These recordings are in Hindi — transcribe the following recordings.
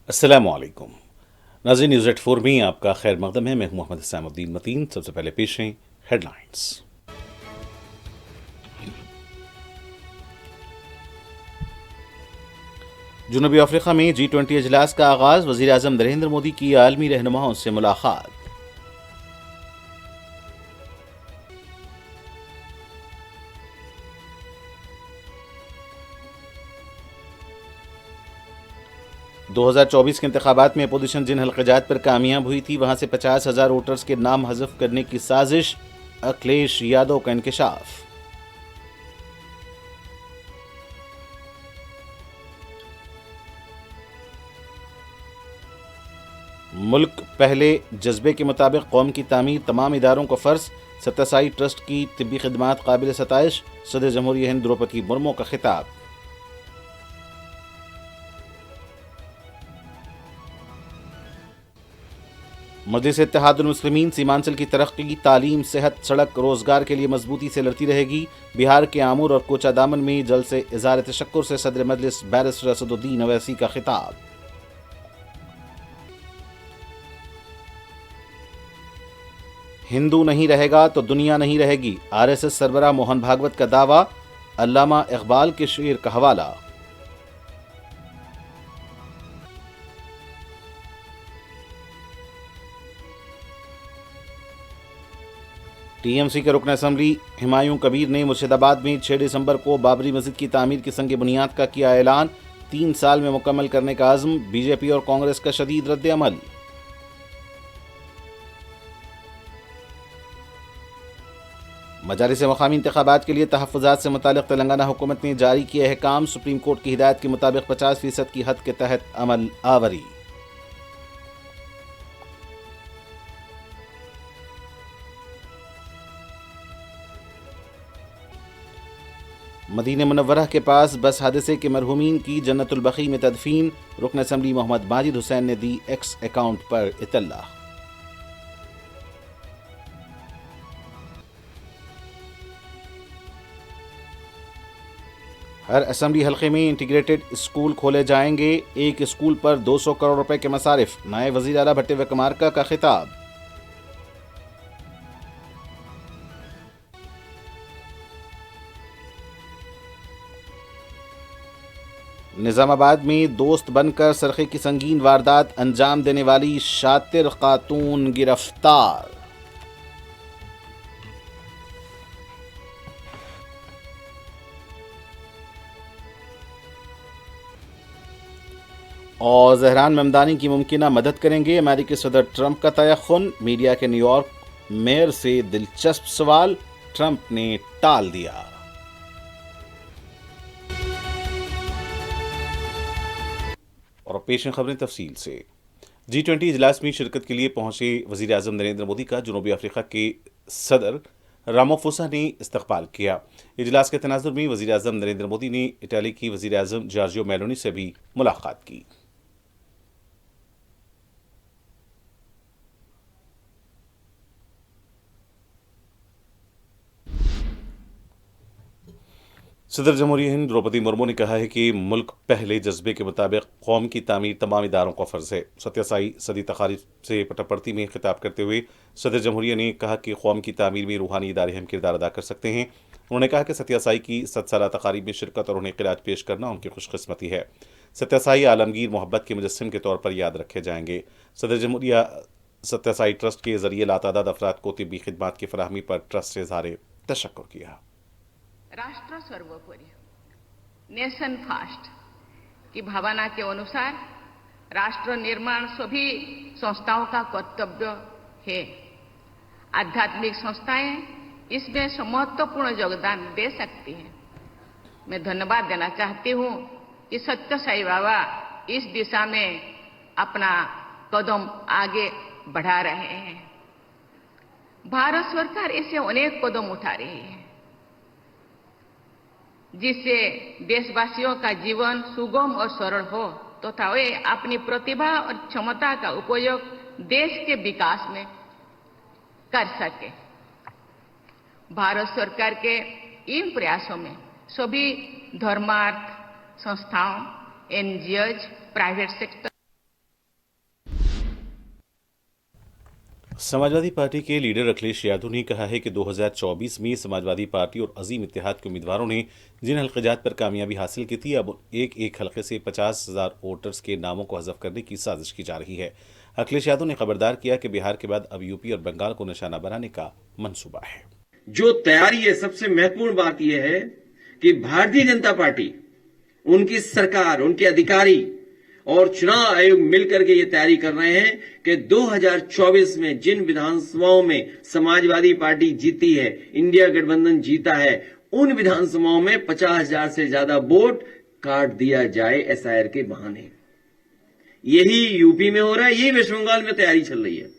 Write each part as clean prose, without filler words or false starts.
अस्सलामु अलैकुम नाज़रीन, न्यूज़ एट 4 में आपका खैर मकदम है। मैं हूं मोहम्मद इस्लामुद्दीन मतीन। सबसे पहले पेश हैं हेडलाइंस। जनूबी अफ्रीका में G20 इजलास का आगाज, वज़ीर आज़म नरेंद्र मोदी की आलमी रहनुमाओं से मुलाकात। दो 2024 के इंतखाबात में अपोजिशन जिन हल्क़जात पर कामयाब हुई थी, वहां से 50,000 वोटर्स के नाम हज़फ करने की साजिश, अखिलेश यादव का इंकशाफ। मुल्क पहले जज्बे के मुताबिक कौम की तामीर तमाम इदारों को फ़र्ज, सत्तासाई ट्रस्ट की तिब्बी खिदमात काबिल सताइश, सदर जमहूरिया हिंद द्रौपदी मुर्मू का खिताब। मजलिस इत्तेहादुल मुस्लिमीन सीमांचल की तरक्की, तालीम, सेहत, सड़क, रोजगार के लिए मजबूती से लड़ती रहेगी। बिहार के आमूर और कोचादामन में जल से इज़हार तशक्कुर से सदर मजलिस बैरिस्टर असदुद्दीन अवैसी का खिताब। हिंदू नहीं रहेगा तो दुनिया नहीं रहेगी, आरएसएस सरबराह मोहन भागवत का दावा, अल्लामा इकबाल के शेर का हवाला। टीएमसी के रुकन असम्बली हुमायूं कबीर ने मुर्शिदाबाद में 6 दिसंबर को बाबरी मस्जिद की तामीर की संग बुनियाद का किया ऐलान, 3 साल में मुकम्मल करने का आज़म। बीजेपी और कांग्रेस का शदीद रद्द अमल। मजालिस मकामी इंतखाबात के लिए तहफ़्फ़ुज़ात से मुतालिक तेलंगाना हुकूमत ने जारी किए अहकाम, सुप्रीम कोर्ट की हिदायत के मुताबिक 50% की हद के तहत अमल आवरी। मदीना मुनव्वरा के पास बस हादसे के मरहूमीन की जन्नतुल बकी में तदफीन, रुकन असम्बली मोहम्मद माजिद हुसैन ने दी एक्स अकाउंट पर इतला। हर असम्बली हल्के में इंटीग्रेटेड स्कूल खोले जाएंगे, एक स्कूल पर 200 करोड़ रुपए के मसारिफ, नायब वज़ीर आला भट्टी विक्रमार्का का खिताब। निजामाबाद में दोस्त बनकर सरखे की संगीन वारदात अंजाम देने वाली शातिर खातून गिरफ्तार। और जहरान ममदानी की मुमकिना मदद करेंगे, अमेरिकी सदर ट्रंप का तयख्खुन। मीडिया के न्यूयॉर्क मेयर से दिलचस्प सवाल, ट्रंप ने टाल दिया। और पेश खबरें तफसील से। G20 इजलास में शिरकत के लिए पहुंचे वज़ीर आज़म नरेंद्र मोदी का जनूबी अफ्रीका के सदर रामाफोसा ने इस्तकबाल किया। इजलास के तनाजुर में वज़ीर आज़म नरेंद्र मोदी ने इटाली की वज़ीर आज़म जॉर्जियो मेलोनी से भी मुलाकात की। सदर जमहूरिया हिंद द्रौपदी मुर्मू ने कहा है कि मुल्क पहले जज्बे के मुताबिक कौम की तामीर तमाम इदारों का फ़र्ज है। सत्यासाई सदी तकारीब से पटापड़ती में खिताब करते हुए सदर जमहूरिया ने कहा कि कौम की तामीर में रूहानी इदारे अहम किरदार अदा कर सकते हैं। उन्होंने कहा कि सत्यासाई की 7 साला तकारीब में शिरकत और उन्हें क़िरात पेश करना उनकी खुशकिस्मती है। सत्यासाई आलमगीर मोहब्बत के मुजस्सिम के तौर पर याद रखे जाएंगे। सदर जमहूरिया सत्यासाई ट्रस्ट के जरिए लातादाद अफराद को तिब्बी खिदमात की फराहमी पर ट्रस्ट से इज़हार तशक्कुर किया। राष्ट्र सर्वोपरि, नेशन फास्ट की भावना के अनुसार राष्ट्र निर्माण सभी संस्थाओं का कर्तव्य है। आध्यात्मिक संस्थाएं इसमें महत्वपूर्ण योगदान दे सकती हैं। मैं धन्यवाद देना चाहती हूं कि सत्य साई बाबा इस दिशा में अपना कदम आगे बढ़ा रहे हैं। भारत सरकार ऐसे अनेक कदम उठा रही है जिससे देशवासियों का जीवन सुगम और सरल हो, तथा वे अपनी प्रतिभा और क्षमता का उपयोग देश के विकास में कर सके। भारत सरकार के इन प्रयासों में सभी धर्मार्थ संस्थाओं, NGOs, private sector Samajwadi party के लीडर अखिलेश यादव ने कहा है कि 2024 में समाजवादी पार्टी और अजीम इत्तेहाद के उम्मीदवारों ने जिन हल्क़जात पर कामयाबी हासिल की थी, अब एक एक हल्के से 50,000 वोटर्स के नामों को हज़फ करने की साजिश की जा रही है। अखिलेश यादव ने खबरदार किया कि बिहार के बाद अब यूपी और बंगाल को निशाना बनाने का मंसूबा है। जो तैयारी है, सबसे महत्वपूर्ण बात यह है कि भारतीय जनता पार्टी, उनकी सरकार, उनके अधिकारी और चुनाव आयोग मिलकर के ये तैयारी कर रहे हैं कि 2024 में जिन विधानसभाओं में समाजवादी पार्टी जीती है, इंडिया गठबंधन जीता है, उन विधानसभाओं में 50,000 से ज्यादा वोट काट दिया जाए एसआईआर के बहाने। यही यूपी में हो रहा है, यही वेस्ट बंगाल में तैयारी चल रही है।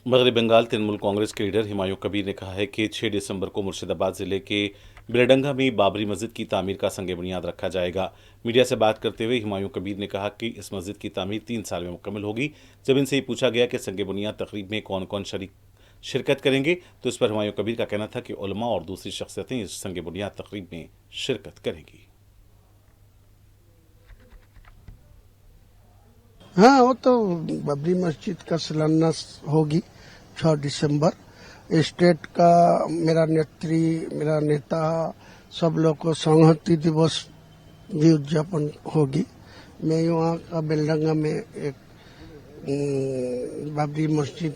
मगरबी बंगाल तृणमूल कांग्रेस के लीडर हुमायूं कबीर ने कहा है कि 6 दिसंबर को मुर्शिदाबाद जिले के बिलडंगा में बाबरी मस्जिद की तामीर का संग बुनियाद रखा जाएगा। मीडिया से बात करते हुए हुमायूं कबीर ने कहा कि इस मस्जिद की तामीर 3 साल में मुकम्मल होगी। जब इनसे ही पूछा गया कि संग बुनियाद तकरीब में कौन कौन शिरकत करेंगे, तो इस पर हुमायूं कबीर का कहना था कि उलमा और दूसरी शख्सियतें इस संग बुनियाद तकरीब में शिरकत करेंगी। हाँ, वो तो बाबरी मस्जिद का शिलान्यास होगी 6 दिसंबर। स्टेट का मेरा नेता सब लोग को संहति दिवस भी उद्यापन होगी। मैं वहाँ का बेलडंगा में एक बाबरी मस्जिद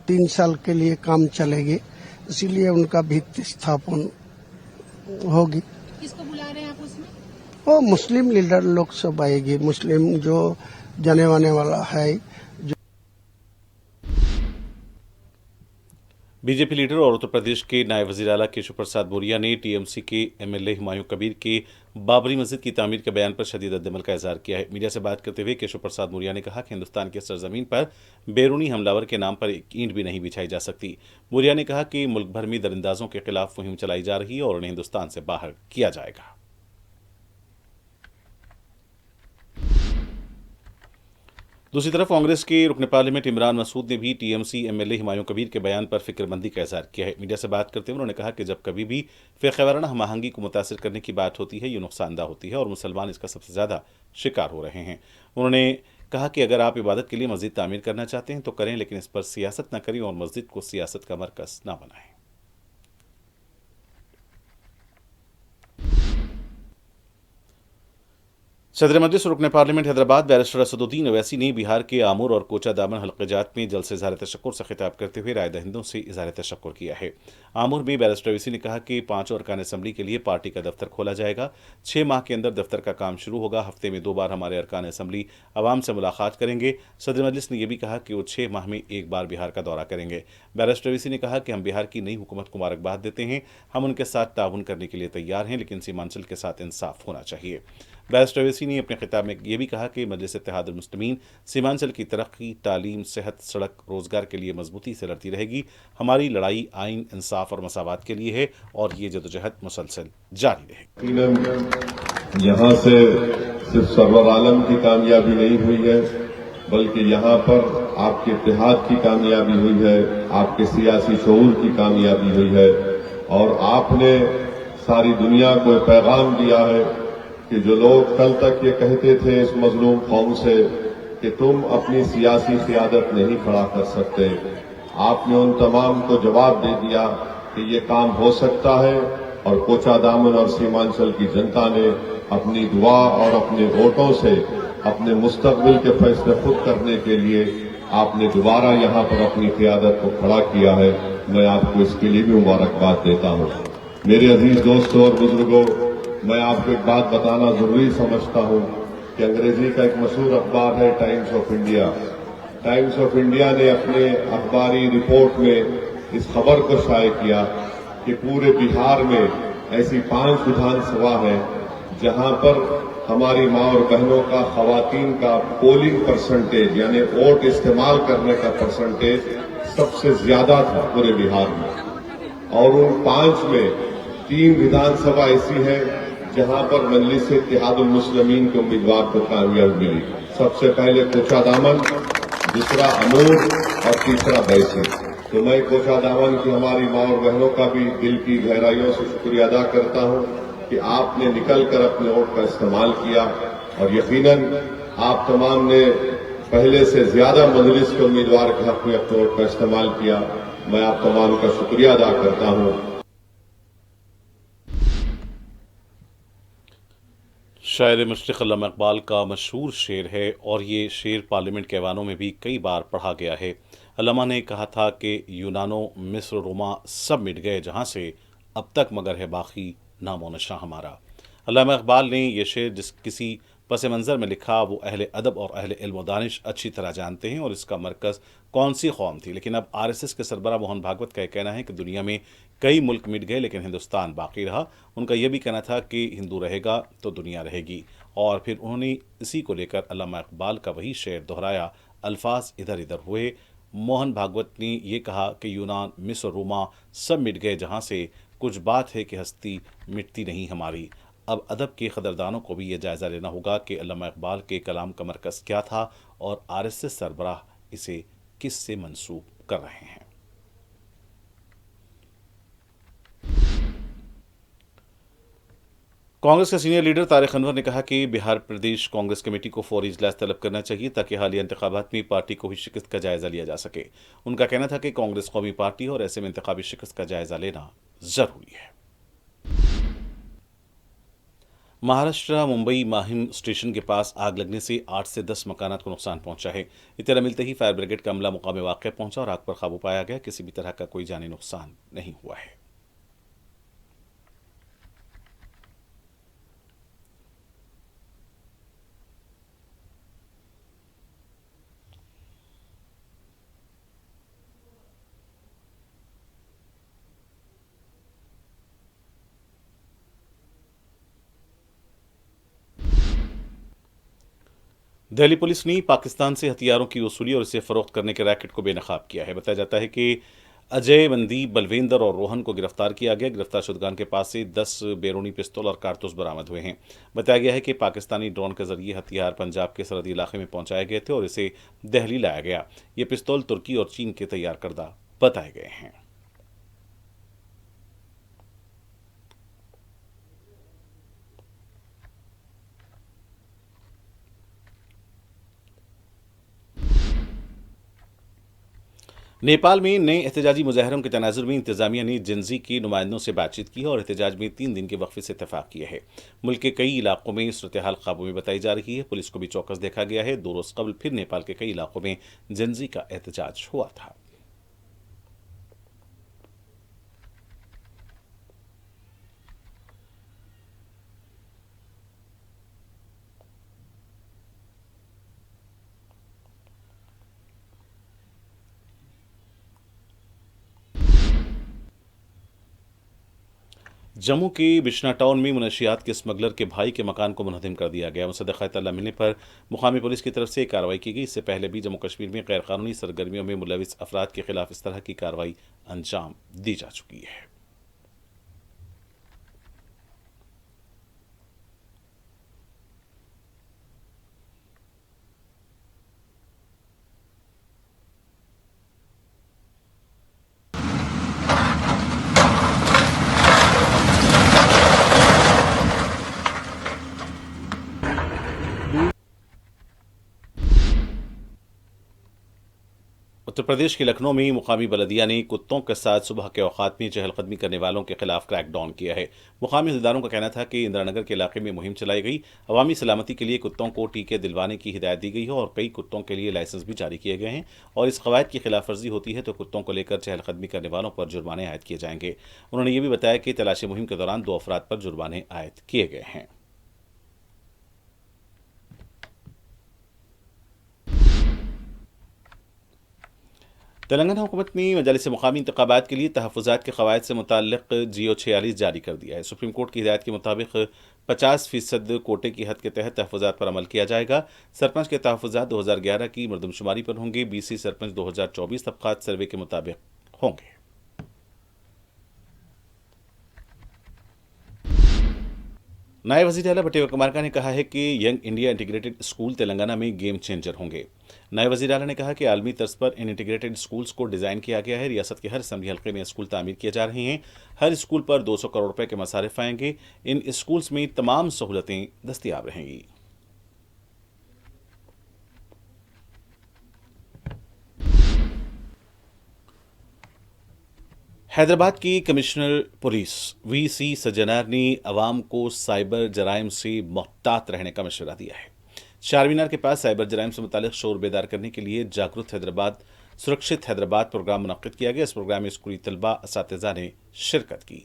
3 साल के लिए काम चलेगी, इसीलिए उनका भित्ति स्थापन होगी। किसको बुला रहे हैं आप उसमें? वो मुस्लिम लीडर लोग सब आएगी, मुस्लिम जो जाने वाने वाला है। बीजेपी लीडर और उत्तर प्रदेश के नायब वज़ीर आला केशव प्रसाद मौर्य ने टीएमसी के एमएलए हुमायूं कबीर के बाबरी मस्जिद की तामीर के बयान पर शदीद रद्द-ए-अमल का इजहार किया है। मीडिया से बात करते हुए केशव प्रसाद मौर्य ने कहा कि हिंदुस्तान के सरजमीन पर बैरूनी हमलावर के नाम पर एक ईंट भी नहीं बिछाई जा सकती। मौर्य ने कहा कि मुल्क भर में दरिंदाजों के खिलाफ मुहिम चलाई जा रही है और उन्हें हिंदुस्तान से बाहर किया जाएगा। दूसरी तरफ कांग्रेस के रुकन पार्लियामेंट इमरान मसूद ने भी टीएमसी एमएलए हुमायूं कबीर के बयान पर फिक्रमंदी का इजहार किया है। मीडिया से बात करते हुए उन्होंने कहा कि जब कभी भी फ़िक़्ह वाराना हम आहंगी को मुतासिर करने की बात होती है, ये नुकसानदा होती है और मुसलमान इसका सबसे ज़्यादा शिकार हो रहे हैं। उन्होंने कहा कि अगर आप इबादत के लिए मस्जिद तामीर करना चाहते हैं तो करें, लेकिन इस पर सियासत न करें और मस्जिद को सियासत का मरकज़ न बनाएं। सदर मजलिस और रुकन पार्लियामेंट हैदराबाद बैरिस्टर असदुद्दीन ओवैसी ने बिहार के आमूर और कोचा दामन हल्क़जात में जल्द से इज़हार तशक्कुर से खिताब करते हुए राय दहिंदों से इज़हार तशक्कुर किया है। आमूर में बैरिस्टर ओवैसी ने कहा कि 5 अरकान असम्बली के लिए पार्टी का दफ्तर खोला जाएगा। 6 माह के अंदर दफ्तर का काम शुरू होगा। हफ्ते में 2 बार हमारे अरकान असम्बली आवाम से मुलाकात करेंगे। सदर मजलिस ने यह भी कहा कि वो 6 माह में 1 बार बिहार का दौरा करेंगे। बैरिस्टर ओवैसी ने कहा कि हम बिहार की नई हुकूमत को मुबारकबाद देते हैं। हम उनके साथ ताउन करने के लिए तैयार हैं, लेकिन सीमांचल के साथ इंसाफ होना चाहिए। बैरिस्टर ओवैसी ने अपने खिताब में यह भी कहा कि मजलिस इत्तेहादुल मुस्लिमीन सीमांचल की तरक्की, तालीम, सेहत, सड़क, रोजगार के लिए मजबूती से लड़ती रहेगी। हमारी लड़ाई आइन, इंसाफ और मसावात के लिए है और ये जदोजहद मुसलसल जारी रहेगी। यहाँ से सिर्फ सरवर आलम की कामयाबी नहीं हुई है, बल्कि यहाँ पर आपके इत्तेहाद की कामयाबी हुई है, आपके सियासी शऊर की कामयाबी हुई है और आपने सारी दुनिया को पैगाम दिया है कि जो लोग कल तक ये कहते थे इस मजलूम कौम से कि तुम अपनी सियासी क़ियादत नहीं खड़ा कर सकते, आपने उन तमाम को जवाब दे दिया कि ये काम हो सकता है और कोचा दामन और सीमांचल की जनता ने अपनी दुआ और अपने वोटों से अपने मुस्तकबिल के फैसले खुद करने के लिए आपने दोबारा यहाँ पर अपनी क़ियादत को खड़ा किया है। मैं आपको इसके लिए भी मुबारकबाद देता हूँ। मेरे अजीज दोस्तों और बुजुर्गों, मैं आपको एक बात बताना जरूरी समझता हूं कि अंग्रेजी का एक मशहूर अखबार है times of India. Times of India ने अपने अखबारी रिपोर्ट में इस खबर को शाये किया कि पूरे बिहार में ऐसी 5 विधानसभा हैं जहां पर हमारी मां और बहनों का, खवातीन का पोलिंग परसेंटेज यानी वोट इस्तेमाल करने का परसेंटेज सबसे ज्यादा था पूरे बिहार में। और उन 5 में 3 विधानसभा ऐसी है जहां पर मजलिस इत्तेहादुल मुस्लिमीन के उम्मीदवार को कामयाबी मिली। सबसे पहले कोचा दामन, दूसरा अमूर और तीसरा बैसी। तो मैं कोचा दामन की हमारी मां और बहनों का भी दिल की गहराइयों से शुक्रिया अदा करता हूं कि आपने निकलकर अपने वोट का इस्तेमाल किया और यकीनन आप तमाम ने पहले से ज्यादा मजलिस के उम्मीदवार के हक में अपने वोट का इस्तेमाल किया। मैं आप तमाम का शुक्रिया अदा करता हूं। शायर मशरिक़ अल्लामा इकबाल का मशहूर शेर है और ये शेर पार्लियामेंट के ऐवानों में भी कई बार पढ़ा गया है। अल्लामा ने कहा था कि यूनानो मिस्र रोमा सब मिट गए जहाँ से, अब तक मगर है बाकी नामो नशा हमारा। अल्लामा इकबाल ने यह शेर जिस किसी पस मंज़र में लिखा वो अहले अदब और अहले इल्म व दानिश अच्छी तरह जानते हैं और इसका मरकज़ कौन सी कौम थी। लेकिन अब आरएसएस के सरबराह मोहन भागवत का यह कहना है कि दुनिया में कई मुल्क मिट गए लेकिन हिंदुस्तान बाकी रहा। उनका यह भी कहना था कि हिंदू रहेगा तो दुनिया रहेगी। और फिर उन्होंने इसी को लेकर अल्लामा इकबाल का वही शेर दोहराया, अल्फाज इधर इधर हुए। मोहन भागवत ने यह कहा कि यूनान मिस्र रोमा सब मिट गए जहाँ से, कुछ बात है कि हस्ती मिटती नहीं हमारी। अब अदब के कदरदानों को भी यह जायज़ा लेना होगा कि अल्लामा इकबाल के कलाम का मरकज़ क्या था और आरएसएस सरबराह इसे किस से मंसूब कर रहे हैं। कांग्रेस के सीनियर लीडर तारिक अनवर ने कहा कि बिहार प्रदेश कांग्रेस कमेटी को फौरी इजलास तलब करना चाहिए ताकि हालिया इंतखाबात में पार्टी को हुई शिकस्त का जायजा लिया जा सके। उनका कहना था कि कांग्रेस कौमी पार्टी है और ऐसे में इंतखाबी शिकस्त का जायजा लेना जरूरी है। महाराष्ट्र मुंबई माहिम स्टेशन के पास आग लगने से 8 से 10 मकानात को नुकसान पहुंचा है। इत्तला मिलते ही फायर ब्रिगेड का अमला मुकाम वाक़या पहुंचा और आग पर काबू पाया गया। किसी भी तरह का कोई जानी नुकसान नहीं हुआ है। दिल्ली पुलिस ने पाकिस्तान से हथियारों की वसूली और इसे फरोख्त करने के रैकेट को बेनकाब किया है। बताया जाता है कि अजय, मनदीप, बलवेंदर और रोहन को गिरफ्तार किया गया। गिरफ्तार शुदगान के पास से 10 बैरूनी पिस्तौल और कारतूस बरामद हुए हैं। बताया गया है कि पाकिस्तानी ड्रोन के जरिए हथियार पंजाब के सरहदी इलाके में पहुंचाए गए थे और इसे दिल्ली लाया गया। ये पिस्तौल तुर्की और चीन के तैयार करदा बताए गए हैं। नेपाल में नए एहतजाजी मुजाहरों के तनाजुर में इंतजामिया ने जिनजी के नुमाइंदों से बातचीत की और एहतजाज में 3 दिन के वक्फे से इत्तेफाक किया है। मुल्क के कई इलाकों में सूरत हाल काबू में बताई जा रही है। पुलिस को भी चौकस देखा गया है। 2 रोज कबल फिर नेपाल के कई इलाकों में जिनजी का एहतजाज हुआ था। जम्मू के बिश्ना टाउन में मुनशियात के स्मगलर के भाई के मकान को मुनहदिम कर दिया गया। मुसद्दक़ा इत्तला मिलने पर मुकामी पुलिस की तरफ से कार्रवाई की गई। इससे पहले भी जम्मू कश्मीर में गैरकानूनी सरगर्मियों में मुलविस अफराद के खिलाफ इस तरह की कार्रवाई अंजाम दी जा चुकी है। उत्तर प्रदेश के लखनऊ में मुकामी बलदिया ने कुत्तों के साथ सुबह के औकात में चहलकदमी करने वालों के खिलाफ क्रैकडाउन किया है। मुकामी अहदेदारों का कहना था कि इंदिरानगर के इलाके में मुहिम चलाई गई। अवामी सलामती के लिए कुत्तों को टीके दिलवाने की हिदायत दी गई है और कई कुत्तों के लिए लाइसेंस भी जारी किए गए हैं और इस कवायद की खिलाफ वर्जी होती है तो कुत्तों को लेकर चहलकदमी करने वालों पर जुर्माने आयद किए जाएंगे। उन्होंने ये भी बताया कि तलाशी मुहिम के दौरान 2 अफराद पर जुर्माने आयद किए गए हैं। तेलंगाना हुकूमत ने मजालिस मुकामी इंतखाबात के लिए तहफ़्फ़ुज़ात के क़वायद से मुताल्लिक़ GO 46 जारी कर दिया है। सुप्रीम कोर्ट की हिदायत के मुताबिक 50% कोटे की हद के तहत तहफ़्फ़ुज़ात पर अमल किया जाएगा। सरपंच के तहफ़्फ़ुज़ात 2011 की मरदमशुमारी पर होंगे। BC सरपंच 2024 तबक़ात सर्वे के मुताबिक होंगे। नायब वज़ीर आला भट्टी विक्रमार्का ने कहा है कि young India integrated school Telangana में गेम चेंजर होंगे। नायब वज़ीर आला ने कहा कि आलमी तर्ज पर इन इंटीग्रेटेड स्कूल्स को डिज़ाइन किया गया है। रियासत के हर असम्बली हल्के में स्कूल तामीर किए जा रहे हैं। हर स्कूल पर 200 करोड़ रुपए के मसारिफ आएंगे। इन स्कूल्स में तमाम सहूलतें दस्तयाब रहेंगी। हैदराबाद की कमिश्नर पुलिस वीसी सज्जनार ने अवाम को साइबर जराइम से मोहतात रहने का मशवरा दिया है। चारमीनार के पास साइबर जराइम से मुतालिक शोर बेदार करने के लिए जागरूक हैदराबाद सुरक्षित हैदराबाद प्रोग्राम मुनक्किद किया गया। इस प्रोग्राम में स्कूली तलबा असातिज़ा ने शिरकत की।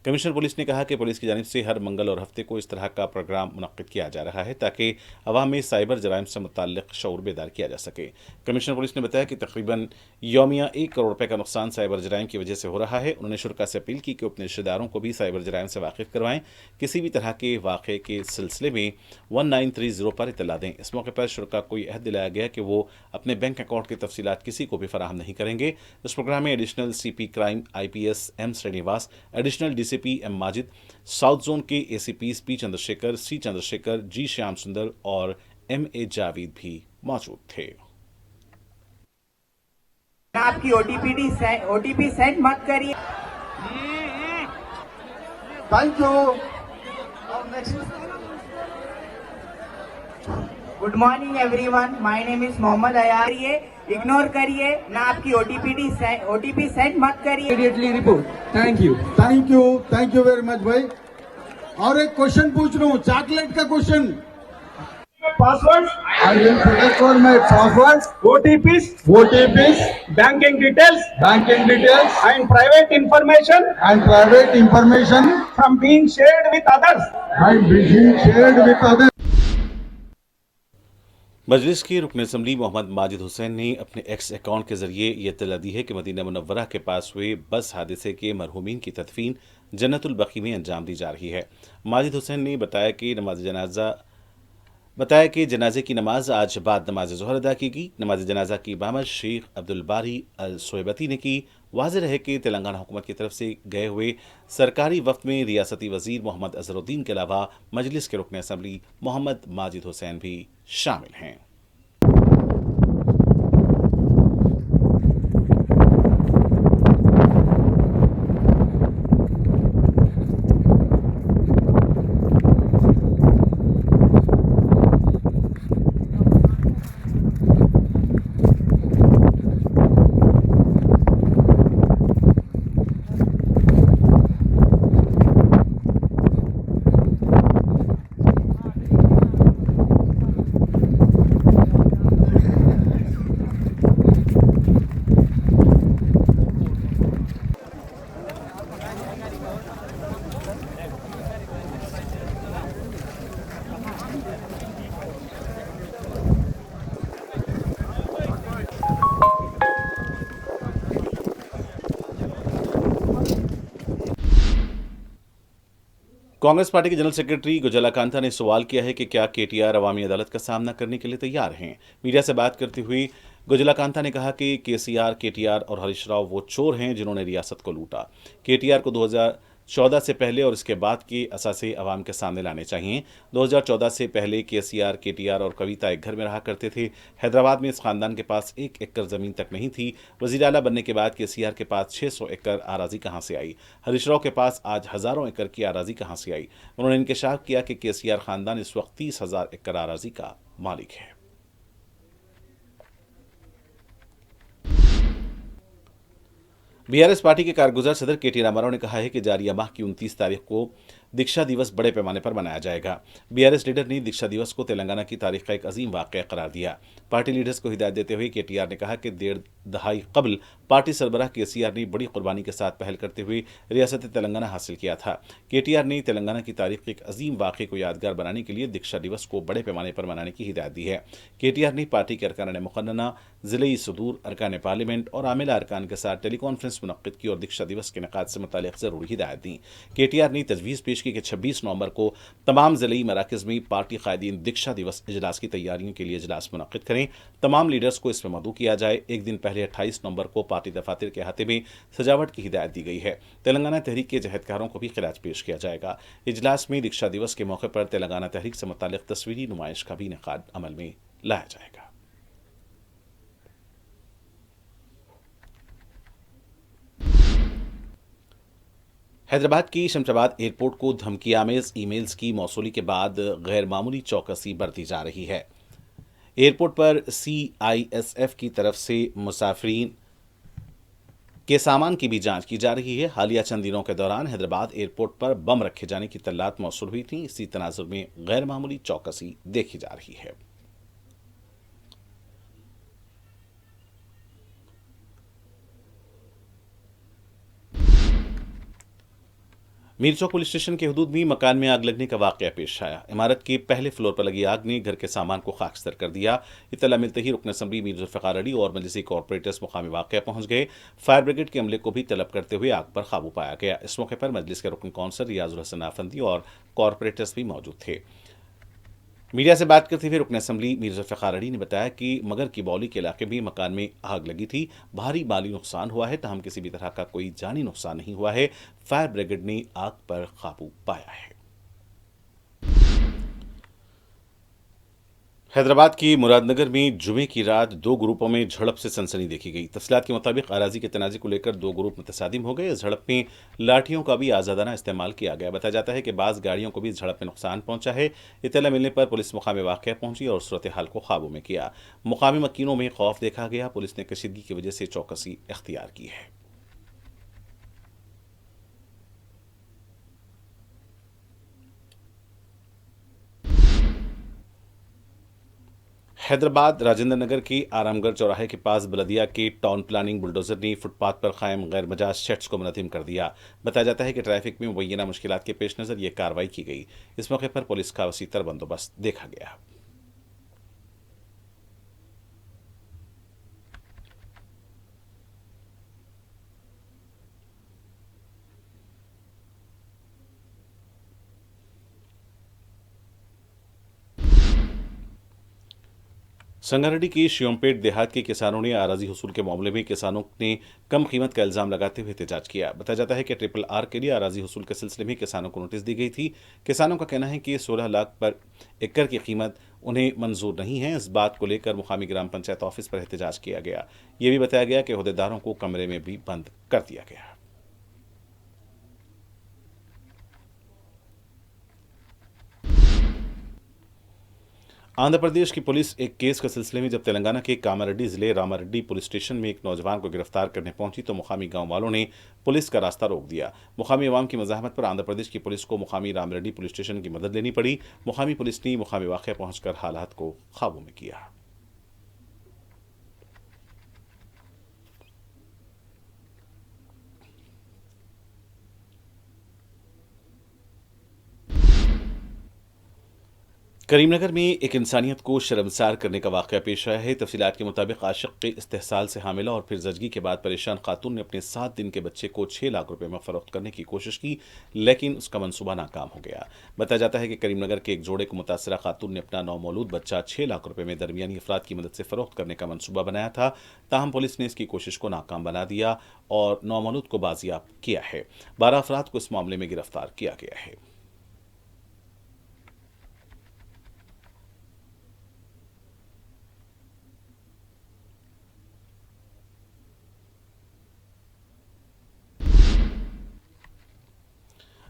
कमिश्नर पुलिस ने कहा कि पुलिस की जानिब से हर मंगल और हफ्ते को इस तरह का प्रोग्राम मुनक्किद किया जा रहा है ताकि अवाम में साइबर जराइम से मुताल्लिक शऊर बेदार किया जा सके। कमिश्नर पुलिस ने बताया कि तकरीबन यौमिया 1 करोड़ रुपए का नुकसान साइबर जराइम की वजह से हो रहा है। उन्होंने शुरा से अपील की कि अपने रिश्तेदारों को भी साइबर जराइम से वाकिफ करवाएं। किसी भी तरह के वाक़े के सिलसिले में 1930 पर इतला दें। इस मौके पर शुरा को यह अहद दिलाया गया कि वो अपने बैंक अकाउंट की तफसीलात किसी को भी फराहम नहीं करेंगे। इस प्रोग्राम में additional CP crime IPS M Srinivas, additional DCP M Majid, south zone के ACPs P Chandrashekar, C Chandrashekar, G Shyam Sundar और MA जावेद भी मौजूद थे। आपकी OTP सेंड मत करिए। Thank you. Good morning everyone, my name is Mohammad Ayar. ये इग्नोर करिए ना, आपकी OTP सेंड मत करिए। Immediately report. Thank you very much भाई। और एक क्वेश्चन पूछ रहा हूँ, चॉकलेट का question. Passwords, I will protect all my passwords, OTPs, banking details, and private information from being shared with others. मजलिस के रुकन असम्बली मोहम्मद माजिद हुसैन ने अपने एक्स अकाउंट के जरिए ये इत्तला दी है कि मदीना मुनव्वरा के पास हुए बस हादसे के मरहूमीन की तदफीन जन्नतुल बकी में अंजाम दी जा रही है। माजिद हुसैन ने बताया कि जनाजे की नमाज आज बाद नमाज ज़ोहर अदा की गई। नमाज जनाजा की इमामत शेख अब्दुल बारी अल सोयबती ने की। वाज़ेह रहे कि तेलंगाना हुकूमत की तरफ से गए हुए सरकारी वफ्द में रियासती वजीर मोहम्मद अजहरुद्दीन के अलावा मजलिस के रुकन असम्बली मोहम्मद माजिद हुसैन भी शामिल हैं। कांग्रेस पार्टी के जनरल सेक्रेटरी गुजला कांता ने सवाल किया है कि क्या KTR अवामी अदालत का सामना करने के लिए तैयार हैं। मीडिया से बात करते हुए गुजला कांता ने कहा कि KTR और हरीश राव वो चोर हैं जिन्होंने रियासत को लूटा। KTR को 2014 से पहले और इसके बाद के असासे अवाम के सामने लाने चाहिए। 2014 से पहले KTR और कविता एक घर में रहा करते थे। हैदराबाद में इस खानदान के पास 1 एकड़ ज़मीन तक नहीं थी। वज़ीर आला बनने के बाद KCR के पास 600 एकड़ आराजी कहाँ से आई। हरीश राव के पास आज हज़ारों एकड़ की आराजी कहाँ से आई। उन्होंने इंकशाफ किया कि KCR खानदान इस वक्त 30,000 एकड़ आराजी का मालिक है। BRS पार्टी के कारगुजार सदर KT रामाराव ने कहा है कि जारिया माह की 29 तारीख को दीक्षा दिवस बड़े पैमाने पर मनाया जाएगा। BRS लीडर ने दीक्षा दिवस को तेलंगाना की तारीख का एक अजीम वाक़या करार दिया। पार्टी लीडर्स को हिदायत देते हुए KTR ने कहा कि 1.5 दहाई कबल पार्टी सरबराह KCR ने बड़ी कुर्बानी के साथ पहल करते हुए रियासत तेलंगाना हासिल किया था। KTR ने तेलंगाना की तारीख के एक अजीम वाक़े को यादगार बनाने के लिए दीक्षा दिवस को बड़े पैमाने पर मनाने की हिदायत दी है। KTR ने पार्टी के अरकान मुक़न्नना, ज़िले सदूर, अरकान पार्लियामेंट और आमिला अरकान के साथ टेलीकॉन्फ्रेंस मुनक्किद की और दीक्षा दिवस के निकात से मुतालिक ज़रूरी हिदायत दी। KTR ने तजवीज़ पेश की कि 26 नवंबर को तमाम ज़िली मराकज़ में पार्टी कायदीन दीक्षा दिवस इजलास की तैयारियों के लिए इजलास मुनक्किद करें। तमाम लीडर्स को इसमें मदऊ किया जाए। एक दिन पहले 28 नवंबर को पार्टी दफातर के अहाते में सजावट की हिदायत दी गई है। तेलंगाना तहरीक के जहदकारों को भी खिराज पेश किया जाएगा। इजलास में दीक्षा दिवस के मौके पर तेलंगाना तहरीक से मुतालिक तस्वीरी नुमाइश का भी इनेकाद अमल में लाया जाएगा। हैदराबाद की शमशाबाद एयरपोर्ट को धमकियामेज ईमेल्स की मौसूली के बाद गैर मामूली चौकसी बरती जा रही है। एयरपोर्ट पर CISF की तरफ से मुसाफिरीन के सामान की भी जांच की जा रही है। हालिया चंद दिनों के दौरान हैदराबाद एयरपोर्ट पर बम रखे जाने की तल्लात मौसूल हुई थी। इसी तनाजुर में गैर मामूली चौकसी देखी जा रही है। मीरचौक पुलिस स्टेशन के हुदूद में मकान में आग लगने का वाकया पेश आया। इमारत के पहले फ्लोर पर लगी आग ने घर के सामान को खाकस्तर कर दिया। इत्तला मिलते ही रुकन असम्बली मीर जुल्फ़िकार अली और मजलिसी कॉरपोरेटर्स मुकामी वाकया पहुंच गए। फायर ब्रिगेड के अमले को भी तलब करते हुए आग पर काबू पाया गया। इस मौके पर मजलिस के रुकन कौंसल रियाजुल हसन आफंदी और कॉरपोरेटर्स भी मौजूद थे। मीडिया से बात करते हुए रुकन असम्बली मीर जुल्फ़िकार अली ने बताया कि मगर की बौली के इलाके में मकान में आग लगी थी। भारी माली नुकसान हुआ है, तहम किसी भी तरह का कोई जानी नुकसान नहीं हुआ है। फायर ब्रिगेड ने आग पर काबू पाया है। हैदराबाद की मुरादनगर में जुमे की रात दो ग्रुपों में झड़प से सनसनी देखी गई। तफसीलात के मुताबिक अराजी के तनाज़े को लेकर दो ग्रुप मुतसादिम हो गए। इस झड़प में लाठियों का भी आज़ादाना इस्तेमाल किया गया। बताया जाता है कि बाज़ गाड़ियों को भी इस झड़प में नुकसान पहुंचा है। इत्तला मिलने पर पुलिस मुकाम वाक़या पहुंची और सूरत हाल को काबू में किया। मुकामी मकीनों में खौफ देखा गया। पुलिस ने कशीदगी की वजह से चौकसी इख्तियार की है। हैदराबाद राजेंद्र नगर के आरामगढ़ चौराहे के पास बलदिया के टाउन प्लानिंग बुलडोजर ने फुटपाथ पर कायम गैर मजाज शेड्स को मुनहदिम कर दिया। बताया जाता है कि ट्रैफिक में मुबैना मुश्किलात के पेश नज़र यह कार्रवाई की गई। इस मौके पर पुलिस का वसीतर बंदोबस्त देखा गया। संगारेड्डी की शिवमपेट देहात के किसानों ने अराजी हुसूल के मामले में किसानों ने कम कीमत का इल्जाम लगाते हुए एहतजाज किया। बताया जाता है कि RRR के लिए अराजी हुसूल के सिलसिले में किसानों को नोटिस दी गई थी। किसानों का कहना है कि 16 लाख पर एकड़ की कीमत उन्हें मंजूर नहीं है। इस बात को लेकर मुकामी ग्राम पंचायत ऑफिस पर एहतजाज किया गया। यह भी बताया गया कि अहदेदारों को कमरे में भी बंद कर दिया गया। आंध्र प्रदेश की पुलिस एक केस के सिलसिले में जब तेलंगाना के कामारेड्डी जिले रामारेड्डी पुलिस स्टेशन में एक नौजवान को गिरफ्तार करने पहुंची तो मुकामी गांव वालों ने पुलिस का रास्ता रोक दिया। मुकामी अवाम की मज़ाहमत पर आंध्र प्रदेश की पुलिस को मुकामी रामारेड्डी पुलिस स्टेशन की मदद लेनी पड़ी। मुकामी पुलिस ने मुकामी वाक़या पहुंचकर हालात को काबू में किया। करीमनगर में एक इंसानियत को शर्मसार करने का वाक़या पेश आया है। तफसीलात के मुताबिक आशिक के इस्तेहसाल से हामिला और फिर जजगी के बाद परेशान खातून ने अपने 7 दिन के बच्चे को 6 लाख रुपए में फ़रोख्त करने की कोशिश की, लेकिन उसका मंसूबा नाकाम हो गया। बताया जाता है कि करीमनगर के एक जोड़े को मुतासरा खातून ने अपना नौमौलूद बच्चा 6 लाख रुपए में दरमियानी अफराद की मदद से फ़रोख्त करने का मंसूबा बनाया था। ताहम पुलिस ने इसकी कोशिश को नाकाम बना दिया और नौमौलूद को बाजियाब किया है। 12 अफराद को इस मामले में गिरफ्तार किया गया है।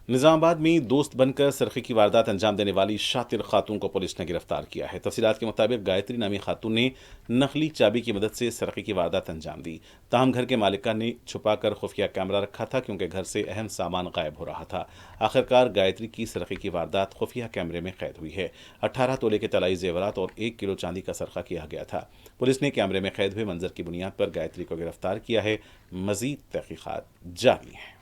निजामाबाद में दोस्त बनकर सरखे की वारदात अंजाम देने वाली शातिर खातून को पुलिस ने गिरफ्तार किया है। तफसीलात के मुताबिक गायत्री नामी खातून ने नकली चाबी की मदद से सरखे की वारदात अंजाम दी। ताहम घर के मालिका ने छुपाकर खुफिया कैमरा रखा था क्योंकि घर से अहम सामान गायब हो रहा था। आखिरकार गायत्री की सरखे की वारदात खुफिया कैमरे में कैद हुई है। 18 तोले के तलाई जेवरात और 1 किलो चांदी का सरखा किया गया था। पुलिस ने कैमरे में कैद हुए मंजर की बुनियाद पर गायत्री को गिरफ्तार किया है। मजीद तहकीकात जारी है।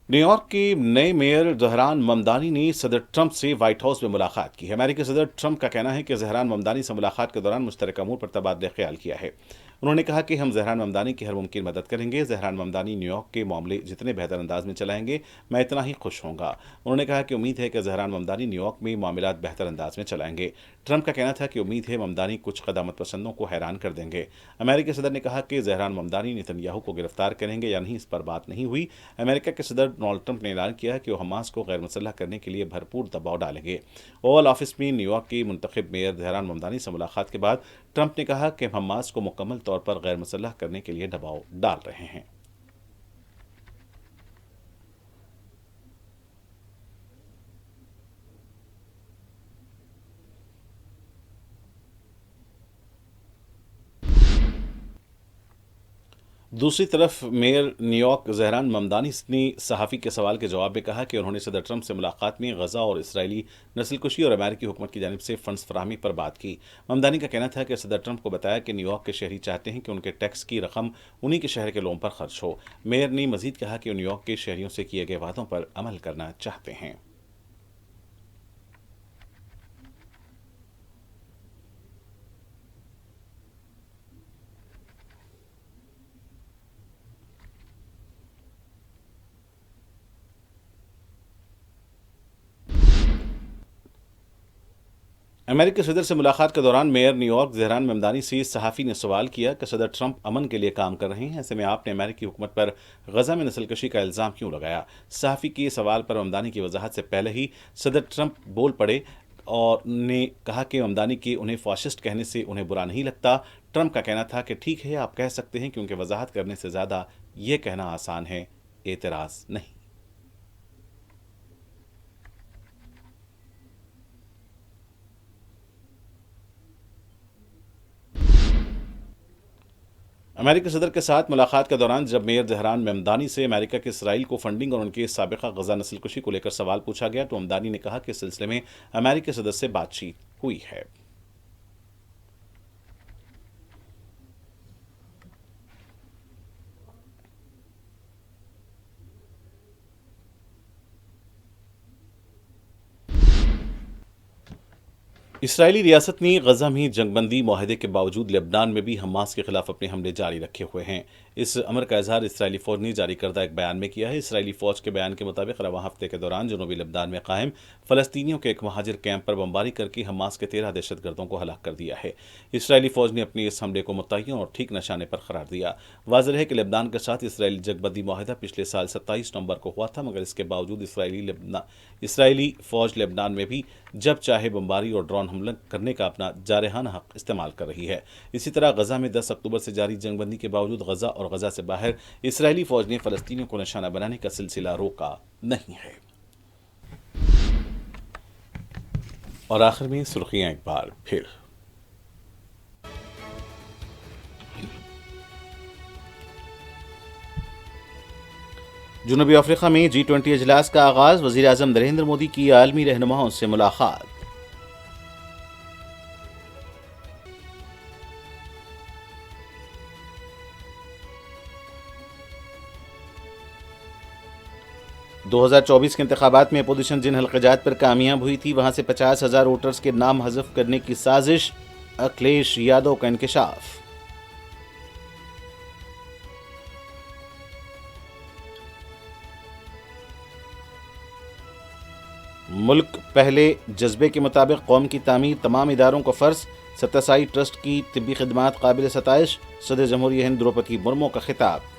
न्यूयॉर्क के नए मेयर जहरान ममदानी ने सदर ट्रंप से व्हाइट हाउस में मुलाकात की है। अमेरिकी सदर ट्रंप का कहना है कि जहरान ममदानी से मुलाकात के दौरान मुश्तरका अमूर पर तबादला ख्याल किया है। उन्होंने कहा कि हम जहरान ममदानी की हर मुमकिन मदद करेंगे। जहरान ममदानी न्यूयॉर्क के मामले जितने बेहतर अंदाज में चलाएंगे, मैं इतना ही खुश होऊंगा। उन्होंने कहा कि उम्मीद है कि जहरान ममदानी न्यूयॉर्क में मामलात बेहतर अंदाज में चलाएंगे। ट्रंप का कहना था कि उम्मीद है ममदानी कुछ क़दामत पसंदों को हैरान कर देंगे। अमेरिकी सदर ने कहा कि जहरान ममदानी नेतन्याहू को गिरफ्तार करेंगे या नहीं, इस पर बात नहीं हुई। अमेरिका के सदर डोनाल्ड ट्रंप ने ऐलान किया कि वो हमास को गैर मुसल्लह करने के लिए भरपूर दबाव डालेंगे। ओवल ऑफिस में न्यूयॉर्क की मुंतखब मेयर जहरान ममदानी से मुलाकात के बाद ट्रंप ने कहा कि हम हमास को मुकम्मल तौर पर गैर मुसल्लह करने के लिए दबाव डाल रहे हैं। दूसरी तरफ मेयर न्यूयॉर्क जहरान ममदानी ने सहाफ़ी के सवाल के जवाब में कहा कि उन्होंने सदर ट्रंप से मुलाकात में गजा और इसराइली नस्लकुशी और अमेरिकी हुकूमत की जानिब से फंड्स फराहमी पर बात की। ममदानी का कहना था कि सदर ट्रंप को बताया कि न्यूयॉर्क के शहरी चाहते हैं कि उनके टैक्स की रकम उन्हीं के शहर के लोगों पर खर्च हो। मेयर ने मजीद कहा कि न्यूयॉर्क के शहरियों से किए गए वादों पर अमल करना चाहते हैं। अमेरिकी सदर से मुलाकात के दौरान मेयर न्यूयॉर्क जहरान ममदानी से सहाफ़ी ने सवाल किया कि सदर ट्रंप अमन के लिए काम कर रहे हैं, ऐसे में आपने अमेरिकी हुकूमत पर गजा में नस्लकशी का इल्ज़ाम क्यों लगाया। सहाफ़ी के सवाल पर ममदानी की वजाहत से पहले ही सदर ट्रंप बोल पड़े और ने कहा कि ममदानी के उन्हें फाशिस्ट कहने से उन्हें बुरा नहीं लगता। ट्रंप का कहना था कि ठीक है, आप कह सकते हैं, क्योंकि वजाहत करने से ज़्यादा ये कहना आसान है, एतराज़ नहीं। अमेरिकी सदर के साथ मुलाकात के दौरान जब मेयर जहरान ममदानी से अमेरिका के इसराइल को फंडिंग और उनके साबिका गजा नस्लकुशी को लेकर सवाल पूछा गया तो ममदानी ने कहा कि इस सिलसिले में अमेरिकी सदर से बातचीत हुई है। इसराइली रियासत ने गजा में जंगबंदी माहदे के बावजूद लेबनान में भी हमास के खिलाफ अपने हमले जारी रखे हुए हैं। इस अमर का इजहार इसराइली फौज ने जारी करदा एक बयान में किया है। इसराइली फौज के बयान के मुताबिक रवां हफ्ते के दौरान जनूबी लेबनान में कायम फलस्तीनियों के एक महाजिर कैंप पर बमबारी करके हमास के 13 दहशतगर्दों को हलाक कर दिया है। इसराइली फौज ने अपने इस हमले को मुतय्यन और ठीक निशाने पर करार दिया। वाज़ेह है कि लेबनान के साथ इसराइली जंगबंदी माहदा पिछले साल 27 नवंबर को हुआ था, मगर इसके बावजूद इसराइली फौज लेबनान में भी जब चाहे बमबारी और ड्रोन हमला करने का अपना जारहाना हक इस्तेमाल कर रही है। इसी तरह गजा में 10 अक्टूबर से जारी जंगबंदी के बावजूद गजा और गजा से बाहर इसराइली फौज ने फलस्तीनियों को निशाना बनाने का सिलसिला रोका नहीं है। और आखिर में सुर्खियां एक बार फिर। जनूबी अफ्रीका में G20 इजलास का आगाज, वजीर आजम नरेंद्र मोदी की आलमी रहनुमाओं से मुलाकात। – 2024 के इंतखाबात में अपोजिशन जिन हल्क़ाजात पर कामयाब हुई थी, वहां से 50,000 वोटर्स के नाम हज़फ करने की साजिश, अखिलेश यादव का इंकशाफ। मुल्क पहले जज्बे के मुताबिक कौम की तामीर तमाम इदारों को फ़र्ज, सत्तासाई ट्रस्ट की तिब्बी खिदमात काबिल सताइश, सदर जमहूरिया हिंद द्रौपदी मुर्मू का खिताब।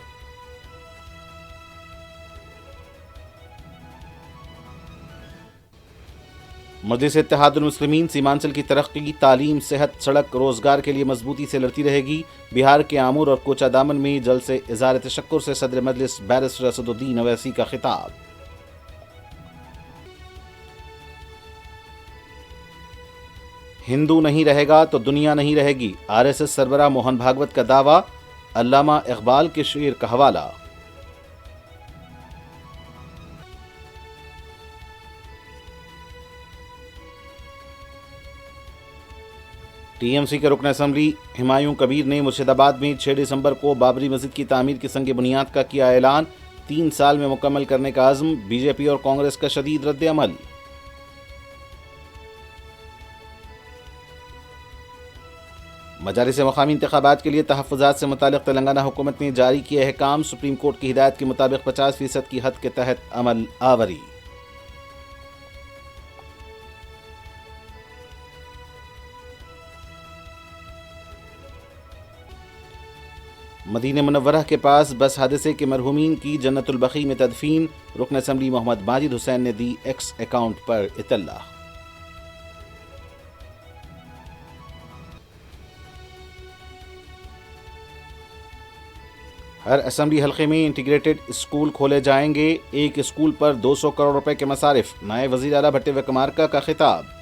मजलिस इत्तेहादुल मुस्लिमीन सीमांचल की तरक्की, तालीम, सेहत, सड़क, रोजगार के लिए मजबूती से लड़ती रहेगी। बिहार के आमूर और कोचा दामन में जल से इज़हार तशक्कुर से सदर मजलिस बैरिस्टर असदुद्दीन अवैसी का खिताब। हिंदू नहीं रहेगा तो दुनिया नहीं रहेगी, RSS सरबराह मोहन भागवत का दावा, अल्लामा इकबाल के शेर का हवाला। TMC के रुकन असम्बली हुमायूं कबीर ने मुर्शिदाबाद में 6 दिसंबर को बाबरी मस्जिद की तामीर की संग बुनियाद का किया ऐलान, 3 साल में मुकम्मल करने का अज़्म, बीजेपी और कांग्रेस का शदीद रद्द अमल। मजालिस मकामी इंतखाबात के लिए तहफ़्फ़ुज़ात से मुतालिक तेलंगाना हुकूमत ने जारी किए अहकाम, सुप्रीम कोर्ट की हिदायत के मुताबिक 50% की हद के तहत अमल आवरी। मदीना मुनव्वरा के पास बस हादसे के मरहूमीन की जन्नतुल बकी में तदफीन, रुकन असम्बली मोहम्मद माजिद हुसैन ने दी एक्स अकाउंट पर इत्तला। हर असम्बली हल्के में इंटीग्रेटेड स्कूल खोले जाएंगे, एक स्कूल पर 200 करोड़ रुपए के मसारिफ, नायब वज़ीर आला भट्टी विक्रमार्का का खिताब।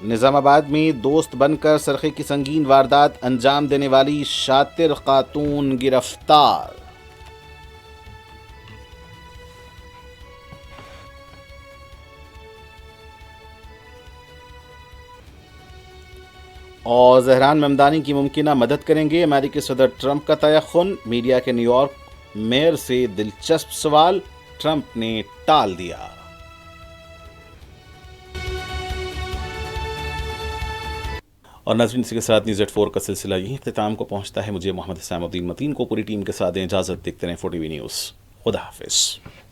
निजामाबाद में दोस्त बनकर सरखे की संगीन वारदात अंजाम देने वाली शातिर खातून गिरफ्तार। और जहरान ममदानी की मुमकिना मदद करेंगे अमेरिकी सदर ट्रंप का तयख्खुन। मीडिया के न्यूयॉर्क मेयर से दिलचस्प सवाल, ट्रंप ने टाल दिया। और नाज़रीन, इसी के साथ न्यूज़ एट 4 का सिलसिला यहीं इख्तिताम को पहुंचता है। मुझे मोहम्मद हुसैन मतीन को पूरी टीम के साथ इजाज़त। देखते रहें 4TV न्यूज़। खुदा हाफिज़।